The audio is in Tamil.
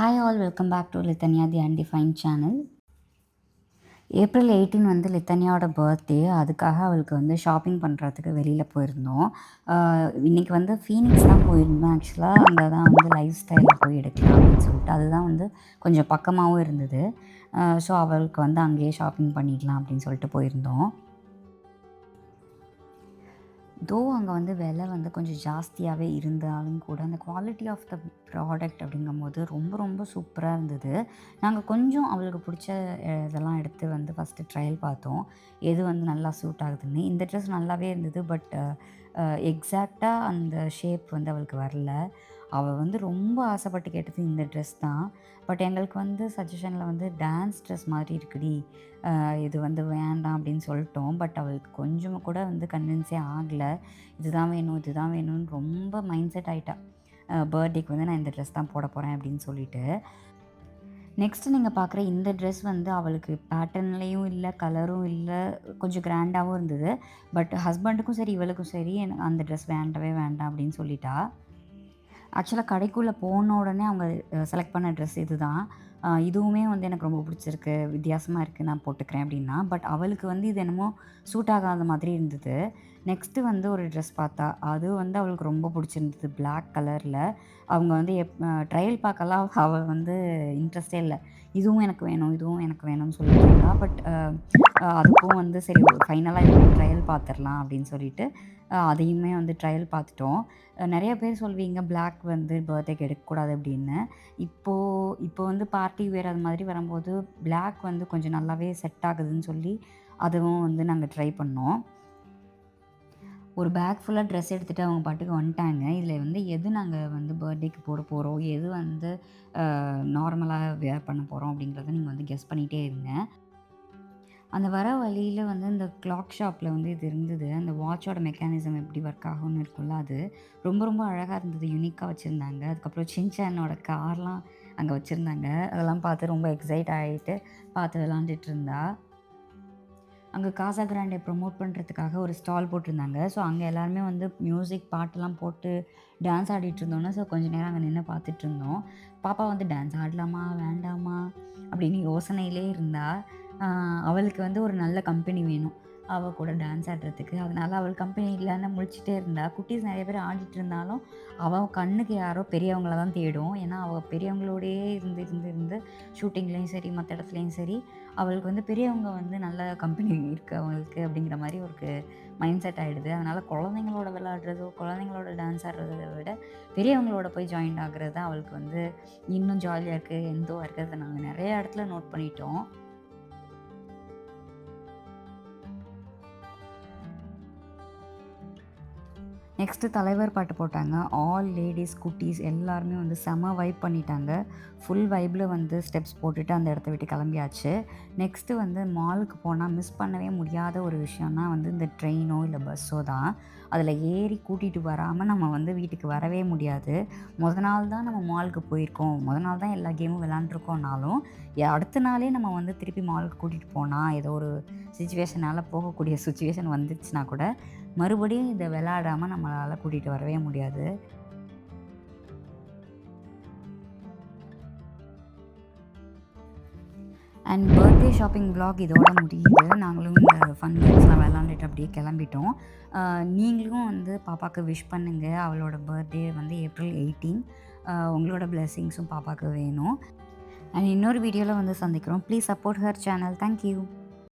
Hi all, welcome back to Lithanya the undefined channel. April 18 வந்து லித்தன்யாவோட பர்த்டே. அதுக்காக அவளுக்கு வந்து ஷாப்பிங் பண்ணுறதுக்கு வெளியில் போயிருந்தோம். இன்றைக்கி வந்து ஃபீனிக்ஸ் தான் போயிருந்தோம். ஆக்சுவலாக அங்கே தான் வந்து லைஃப் ஸ்டைலில் போய் எடுக்கலாம் அப்படின்னு சொல்லிட்டு அதுதான் வந்து கொஞ்சம் பக்கமாகவும் இருந்தது. ஸோ அவளுக்கு வந்து அங்கேயே ஷாப்பிங் பண்ணிடலாம் அப்படின்னு சொல்லிட்டு போயிருந்தோம். அங்கே வந்து விலை வந்து கொஞ்சம் ஜாஸ்தியாகவே இருந்தாலும் கூட அந்த குவாலிட்டி ஆஃப் த ப்ராடக்ட் அப்படிங்கும்போது ரொம்ப ரொம்ப சூப்பராக இருந்தது. நாங்கள் கொஞ்சம் அவளுக்கு பிடிச்ச இதெல்லாம் எடுத்து வந்து ஃபஸ்ட்டு ட்ரையல் பார்த்தோம். எது வந்து நல்லா சூட் ஆகுதுன்னு. இந்த ட்ரெஸ் நல்லாவே இருந்தது. பட் எக்ஸாக்டாக அந்த ஷேப் வந்து அவளுக்கு வரல. அவள் வந்து ரொம்ப ஆசைப்பட்டு கேட்டது இந்த ட்ரெஸ் தான். பட் எங்களுக்கு வந்து சஜஷனில் வந்து டான்ஸ் ட்ரெஸ் மாதிரி இருக்குடி, இது வந்து வேண்டாம் அப்படின்னு சொல்லிட்டோம். பட் அவளுக்கு கொஞ்சம் கூட வந்து கன்வின்ஸே ஆகலை. இதுதான் வேணும் இதுதான் வேணும்னு ரொம்ப மைண்ட் செட் ஆகிட்டா. பர்த்டேக்கு வந்து நான் இந்த ட்ரெஸ் தான் போட போகிறேன் அப்படின்னு சொல்லிட்டு. நெக்ஸ்ட்டு நீங்கள் பார்க்குற இந்த ட்ரெஸ் வந்து அவளுக்கு பேட்டர்ன்லேயும் இல்லை, கலரும் இல்லை, கொஞ்சம் கிராண்டாகவும் இருந்தது. பட் ஹஸ்பண்டுக்கும் சரி இவளுக்கும் சரி எனக்கு அந்த ட்ரெஸ் வேண்டவே வேண்டாம் அப்படின்னு சொல்லிட்டா. ஆக்சுவலாக கடைக்குள்ளே போன உடனே அவங்க செலக்ட் பண்ண ட்ரெஸ் இதுதான். இதுவுமே வந்து எனக்கு ரொம்ப பிடிச்சிருக்கு, வித்தியாசமாக இருக்குது, நான் போட்டுக்கிறேன் அப்படின்னா. பட் அவளுக்கு வந்து இது என்னமோ சூட் ஆகாத மாதிரி இருந்தது. நெக்ஸ்ட்டு வந்து ஒரு ட்ரெஸ் பார்த்தா, அது வந்து அவளுக்கு ரொம்ப பிடிச்சிருந்தது. பிளாக் கலரில். அவங்க வந்து ட்ரையல் பார்க்கலாம் அவள் வந்து இன்ட்ரெஸ்ட்டே இல்லை. இதுவும் எனக்கு வேணும் இதுவும் எனக்கு வேணும்னு சொல்லிட்டு இருந்தா. பட் அதுக்கும் வந்து சரி ஃபைனலாக இது ட்ரையல் பார்த்துடலாம் அப்படின்னு சொல்லிட்டு அதையுமே வந்து ட்ரையல் பார்த்துட்டோம். நிறைய பேர் சொல்வீங்க பிளாக் வந்து பர்த்டேக்கு எடுக்கக்கூடாது அப்படின்னு. இப்போ வந்து பார்ட்டி வேர் அது மாதிரி வரும்போது பிளாக் வந்து கொஞ்சம் நல்லாவே செட் ஆகுதுன்னு சொல்லி அதுவும் வந்து நாங்கள் ட்ரை பண்ணோம். ஒரு பேக் ஃபுல்லாக ட்ரெஸ் எடுத்துகிட்டு அவங்க பாட்டுக்கு வந்துட்டாங்க. இதில் வந்து எது நாங்கள் வந்து பர்த்டேக்கு போட போகிறோம், எது வந்து நார்மலாக வேர் பண்ண போகிறோம் அப்படிங்கிறத நீங்கள் வந்து கெஸ் பண்ணிகிட்டே இருங்க. அந்த வர வழியில் வந்து இந்த கிளாக் ஷாப்பில் வந்து இது இருந்தது. அந்த வாட்சோட மெக்கானிசம் எப்படி ஒர்க் ஆகும்னு இருக்கும்ல, அது ரொம்ப ரொம்ப அழகாக இருந்தது. யூனிக்காக வச்சுருந்தாங்க. அதுக்கப்புறம் சின்சானோட கார்லாம் அங்கே வச்சுருந்தாங்க. அதெல்லாம் பார்த்து ரொம்ப எக்ஸைட் ஆகிட்டு பார்த்து விளாண்டுட்டு இருந்தா. அங்கே காசா கிராண்டே ப்ரொமோட் பண்ணுறதுக்காக ஒரு ஸ்டால் போட்டிருந்தாங்க. ஸோ அங்கே எல்லாருமே வந்து மியூசிக் பாட்டெல்லாம் போட்டு டான்ஸ் ஆடிட்டு இருந்தோன்னே, ஸோ கொஞ்சம் நேரம் அங்கே நின்று பார்த்துட்ருந்தோம். பாப்பா வந்து டான்ஸ் ஆடலாமா வேண்டாமா அப்படின்னு யோசனையிலே இருந்தா. அவளுக்கு வந்து ஒரு நல்ல கம்பெனி வேணும் அவள் கூட டான்ஸ் ஆடுறதுக்கு. அதனால் அவள் கம்பெனி இல்லைன்னு முழிச்சிட்டே இருந்தா. குட்டீஸ் நிறைய பேர் ஆடிட்டு இருந்தாலும் அவள் கண்ணுக்கு யாரோ பெரியவங்கள தான் தேடும். ஏன்னா அவள் பெரியவங்களோடையே இருந்து இருந்து இருந்து ஷூட்டிங்லேயும் சரி மற்ற இடத்துலையும் சரி அவளுக்கு வந்து பெரியவங்க வந்து நல்ல கம்பெனி இருக்குது அவங்களுக்கு அப்படிங்கிற மாதிரி ஒரு மைண்ட் செட் ஆகிடுது. அதனால் குழந்தைங்களோட விளையாடுறதோ குழந்தைங்களோட டான்ஸ் ஆடுறதை விட பெரியவங்களோட போய் ஜாயின் ஆகுறது தான் அவளுக்கு வந்து இன்னும் ஜாலியாக இருக்குது, எந்தோ இருக்கிறத நாங்கள் நிறைய இடத்துல நோட் பண்ணிட்டோம். நெக்ஸ்ட்டு தலைவர் பாட்டு போட்டாங்க. ஆல் லேடீஸ், குட்டீஸ் எல்லாருமே வந்து செம வைப் பண்ணிட்டாங்க. ஃபுல் வைப்பில் வந்து ஸ்டெப்ஸ் போட்டுட்டு அந்த இடத்த விட்டு கிளம்பியாச்சு. நெக்ஸ்ட்டு வந்து மாலுக்கு போனால் மிஸ் பண்ணவே முடியாத ஒரு விஷயம்னா வந்து இந்த ட்ரெயினோ இல்லை பஸ்ஸோ தான். அதில் ஏறி கூட்டிகிட்டு வராமல் நம்ம வந்து வீட்டுக்கு வரவே முடியாது. நாள் தான் நம்ம மாலுக்கு போயிருக்கோம், நாள் தான் எல்லா கேமும் விளாண்டுருக்கோம்னாலும் அடுத்த நாளே நம்ம வந்து திருப்பி மாலுக்கு கூட்டிகிட்டு போனால் ஏதோ ஒரு சிச்சுவேஷனால் போகக்கூடிய சுச்சுவேஷன் வந்துச்சுன்னா கூட மறுபடியும் இதை விளையாடாமல் நம்மளால் கூட்டிகிட்டு வரவே முடியாது. அண்ட் பர்த்டே ஷாப்பிங் விலாக் இதோட முடியுது. நாங்களும் இந்த ஃபன் கேம்ஸ்லாம் விளாண்டுட்டு அப்படியே கிளம்பிட்டோம். நீங்களும் வந்து பாப்பாவுக்கு விஷ் பண்ணுங்கள். அவளோட பர்த்டே வந்து ஏப்ரல் 18. உங்களோட பிளெஸ்ஸிங்ஸும் பாப்பாவுக்கு வேணும். அண்ட் இன்னொரு வீடியோவில் வந்து சந்திக்கிறோம். Please support her channel. Thank you.